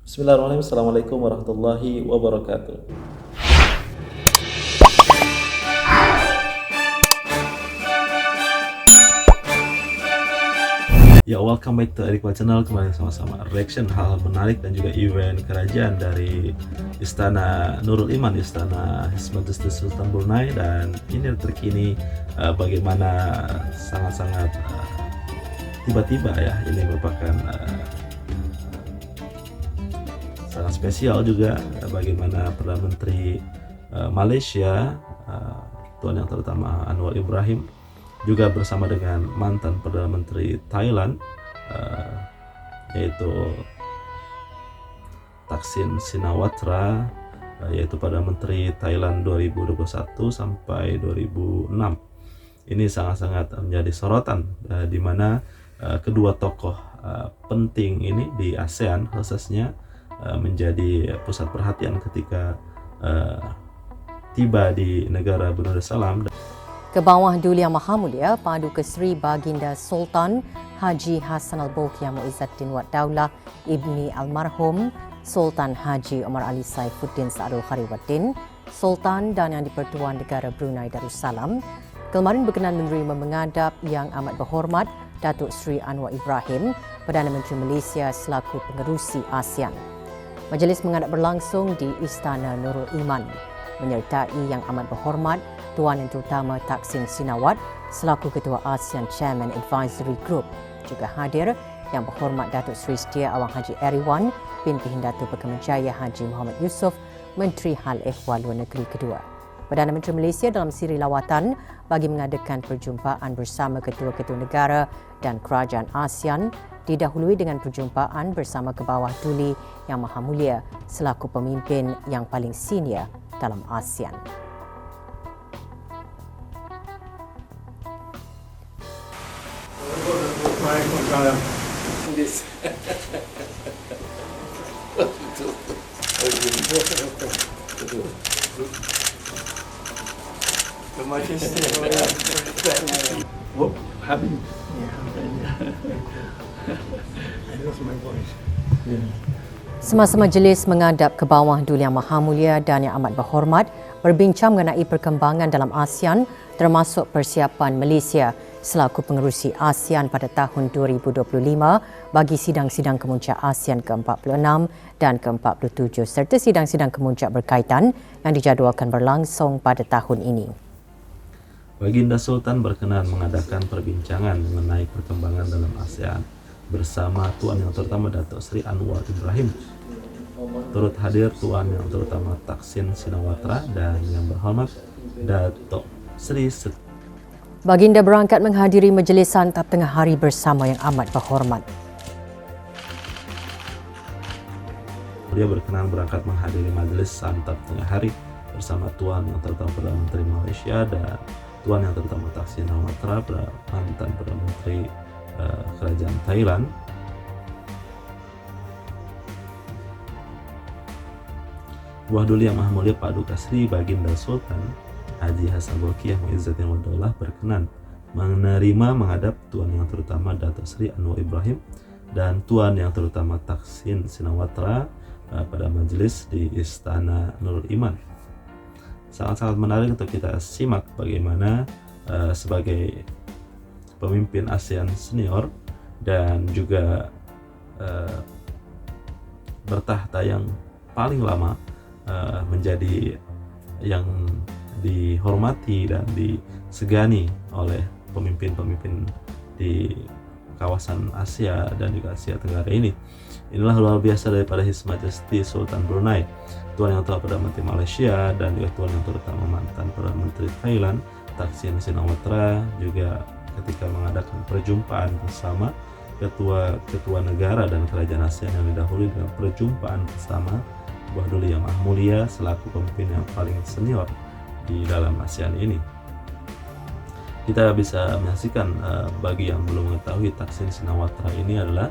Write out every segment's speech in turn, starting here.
Bismillahirrahmanirrahim. Assalamualaikum warahmatullahi wabarakatuh. Ya, welcome back to Eric Channel. Kembali sama-sama reaction hal-hal menarik dan juga event kerajaan dari Istana Nurul Iman, Istana His Majesty Sultan Brunei. Dan ini terkini bagaimana sangat-sangat tiba-tiba ya, ini merupakan sangat spesial juga bagaimana Perdana Menteri Malaysia, Tuan Yang Terutama Anwar Ibrahim, juga bersama dengan mantan Perdana Menteri Thailand yaitu Thaksin Shinawatra, yaitu Perdana Menteri Thailand 2021 sampai 2006. Ini sangat-sangat menjadi sorotan di mana kedua tokoh penting ini di ASEAN khususnya menjadi pusat perhatian ketika tiba di negara Brunei Darussalam. Ke bawah Duli Yang Maha Mulia Paduka Seri Baginda Sultan Haji Hassan Al-Bolkiah Muizzaddin Wad Daulah Ibni Almarhum Sultan Haji Omar Ali Saifuddin Sa'adul Khariwaddin, Sultan dan Yang di-Pertuan Negara Brunei Darussalam, kemarin berkenan menerima menghadap Yang Amat Berhormat Datuk Seri Anwar Ibrahim, Perdana Menteri Malaysia selaku pengerusi ASEAN. Majlis menghadap berlangsung di Istana Nurul Iman, menyertai Yang Amat Berhormat Tuan Yang Terutama Thaksin Shinawatra selaku Ketua ASEAN Chairman Advisory Group. Juga hadir Yang Berhormat Datuk Seri Setia Awang Haji Eriwan binti Hindatu Pekerjaya Haji Muhammad Yusof, Menteri Hal Ehwal Luar Negeri kedua. Perdana Menteri Malaysia dalam siri lawatan bagi mengadakan perjumpaan bersama ketua-ketua negara dan kerajaan ASEAN, didahului dengan perjumpaan bersama Kebawah Duli Yang Maha Mulia selaku pemimpin yang paling senior dalam ASEAN. Oh, happy. I lost my voice. Semasa majlis menghadap ke bawah Duli Yang Maha Mulia dan Yang Amat Berhormat berbincang mengenai perkembangan dalam ASEAN termasuk persiapan Malaysia selaku pengerusi ASEAN pada tahun 2025 bagi sidang-sidang kemuncak ASEAN ke-46 dan ke-47 serta sidang-sidang kemuncak berkaitan yang dijadualkan berlangsung pada tahun ini. Baginda Sultan berkenan mengadakan perbincangan mengenai perkembangan dalam ASEAN bersama Tuan Yang Terutama Datuk Seri Anwar Ibrahim. Turut hadir Tuan Yang Terutama Thaksin Shinawatra dan Yang Berhormat Datuk Seri Baginda berangkat menghadiri majlis santap tengah hari bersama Yang Amat Berhormat. Dia berkenan berangkat menghadiri majlis santap tengah hari bersama Tuan Yang Terutama Perdana Menteri Malaysia dan Tuan Yang Terutama Thaksin Shinawatra, mantan Perdana Menteri Kerajaan Thailand. Buah Duli Yang Maha Mulia Paduka Seri Baginda Sultan Haji Hassan Al-Bolkiah Muizzaddin Wad Daulah berkenan menerima menghadap Tuan Yang Terutama Datuk Seri Anwar Ibrahim dan Tuan Yang Terutama Thaksin Shinawatra pada majlis di Istana Nurul Iman. Sangat-sangat menarik untuk kita simak bagaimana sebagai pemimpin ASEAN senior dan juga bertahta yang paling lama, menjadi yang dihormati dan disegani oleh pemimpin-pemimpin di kawasan Asia dan juga Asia Tenggara ini. Inilah luar biasa daripada His Majesty Sultan Brunei, Tuan Yang Terutama Perdana Menteri Malaysia dan juga Tuan Yang Terutama mantan Perdana Menteri Thailand Thaksin Shinawatra, juga ketika mengadakan perjumpaan bersama ketua-ketua negara dan kerajaan ASEAN yang didahului dengan perjumpaan bersama Buah Duli Yang Maha Mulia selaku pemimpin yang paling senior di dalam ASEAN ini. Kita bisa menyaksikan bagi yang belum mengetahui, Thaksin Shinawatra ini adalah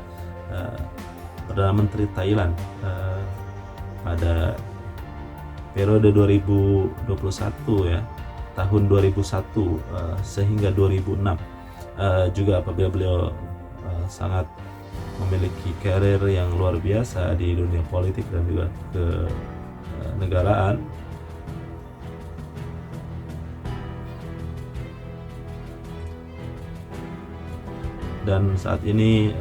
Perdana Menteri Thailand pada periode 2021 ya, tahun 2001 sehingga 2006. Juga apabila beliau sangat memiliki karir yang luar biasa di dunia politik dan juga kenegaraan. Dan saat ini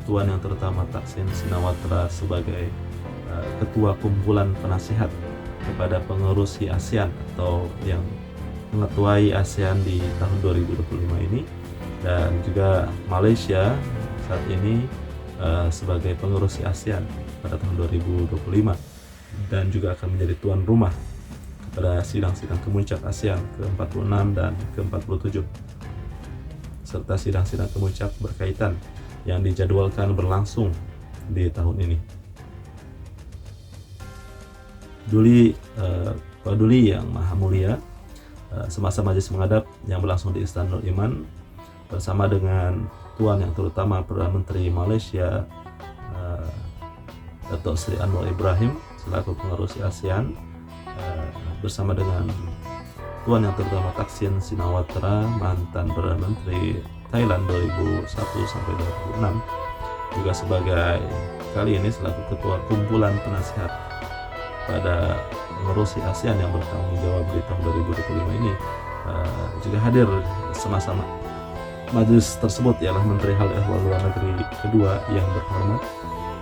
Tuan Yang Terutama Thaksin Shinawatra sebagai ketua kumpulan penasihat kepada pengurusi ASEAN atau yang mengetuai ASEAN di tahun 2025 ini, dan juga Malaysia saat ini sebagai pengurusi ASEAN pada tahun 2025 dan juga akan menjadi tuan rumah pada sidang-sidang kemuncak ASEAN ke-46 dan ke-47 serta sidang-sidang kemuncak berkaitan yang dijadwalkan berlangsung di tahun ini. Pak Duli Yang Maha Mulia, semasa majelis menghadap yang berlangsung di Istanul Iman bersama dengan Tuan Yang Terutama Perdana Menteri Malaysia Datuk Seri Anwar Ibrahim selaku pengurusi ASEAN, bersama dengan Tuan Yang Terutama Thaksin Shinawatra, mantan Perdana Menteri Thailand 2001 sampai 2006, juga sebagai kali ini selaku ketua kumpulan penasihat pada pengurusi ASEAN yang bertanggung jawab di tahun 2025 ini, juga hadir semasa majelis tersebut ialah Menteri Hal Ehwal Luar Negeri kedua yang berhormat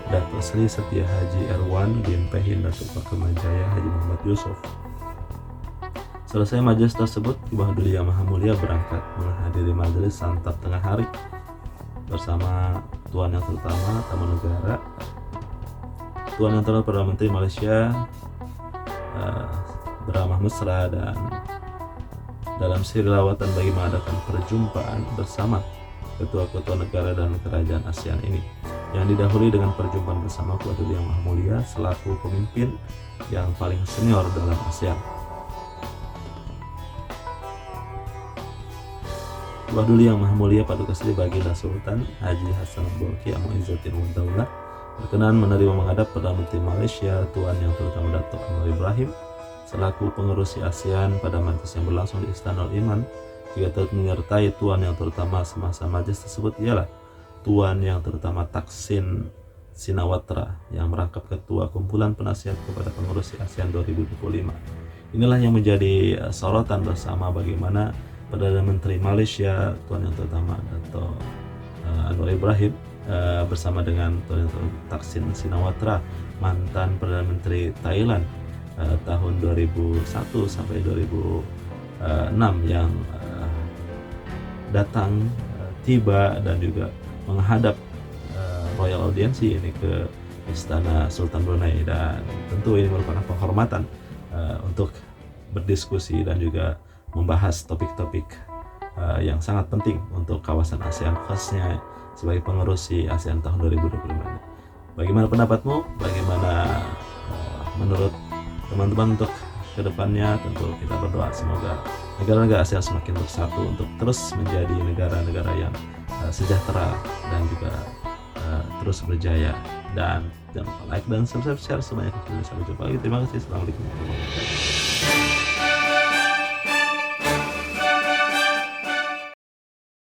Datuk Seri Setia Haji Erwan bin Pehin Datuk Pakemajaya Haji Muhammad Yusuf. Selesai majelis tersebut, Ibu Duli Yang Maha Mulia berangkat menghadiri majelis santap tengah hari bersama Tuan Yang Terutama Tamu Negara, Tuan Yang Terutama Perdana Menteri Malaysia beramah mesra dan dalam siri lawatan bagi mengadakan perjumpaan bersama ketua-ketua negara dan kerajaan ASEAN ini, yang didahului dengan perjumpaan bersama Ibu Duli Yang Maha Mulia selaku pemimpin yang paling senior dalam ASEAN. Ibu Duli Yang Maha Mulia Paduka Seri Baginda Sultan Haji Hassanal Bolkiah Muizzatin Wad Daulah berkenan menerima menghadap Perdana Menteri Malaysia Tuan Yang Terutama Datuk Anwar Ibrahim selaku pengurusi ASEAN pada majelis yang berlangsung di Istanul Iman. Juga turut menyertai Tuan Yang Terutama semasa majelis tersebut ialah Tuan Yang Terutama Thaksin Shinawatra yang merangkap ketua kumpulan penasihat kepada pengurusi ASEAN 2025. Inilah yang menjadi sorotan bersama bagaimana Perdana Menteri Malaysia Tuan Yang Terutama Datuk Anwar Ibrahim bersama dengan Tuan Yang Terutama Thaksin Shinawatra, mantan Perdana Menteri Thailand tahun 2001 sampai 2006 yang datang tiba dan juga menghadap Royal Audiensi ini ke Istana Sultan Brunei, dan tentu ini merupakan penghormatan untuk berdiskusi dan juga membahas topik-topik yang sangat penting untuk kawasan ASEAN, khasnya sebagai pengurusi ASEAN tahun 2025 ini. Bagaimana pendapatmu? Bagaimana menurut teman-teman untuk kedepannya? Tentu kita berdoa semoga negara-negara ASEAN semakin bersatu untuk terus menjadi negara-negara yang sejahtera dan juga terus berjaya. Dan jangan lupa like dan subscribe, share sebanyak-banyaknya. Sampai jumpa lagi. Terima kasih. Assalamualaikum warahmatullahi wabarakatuh.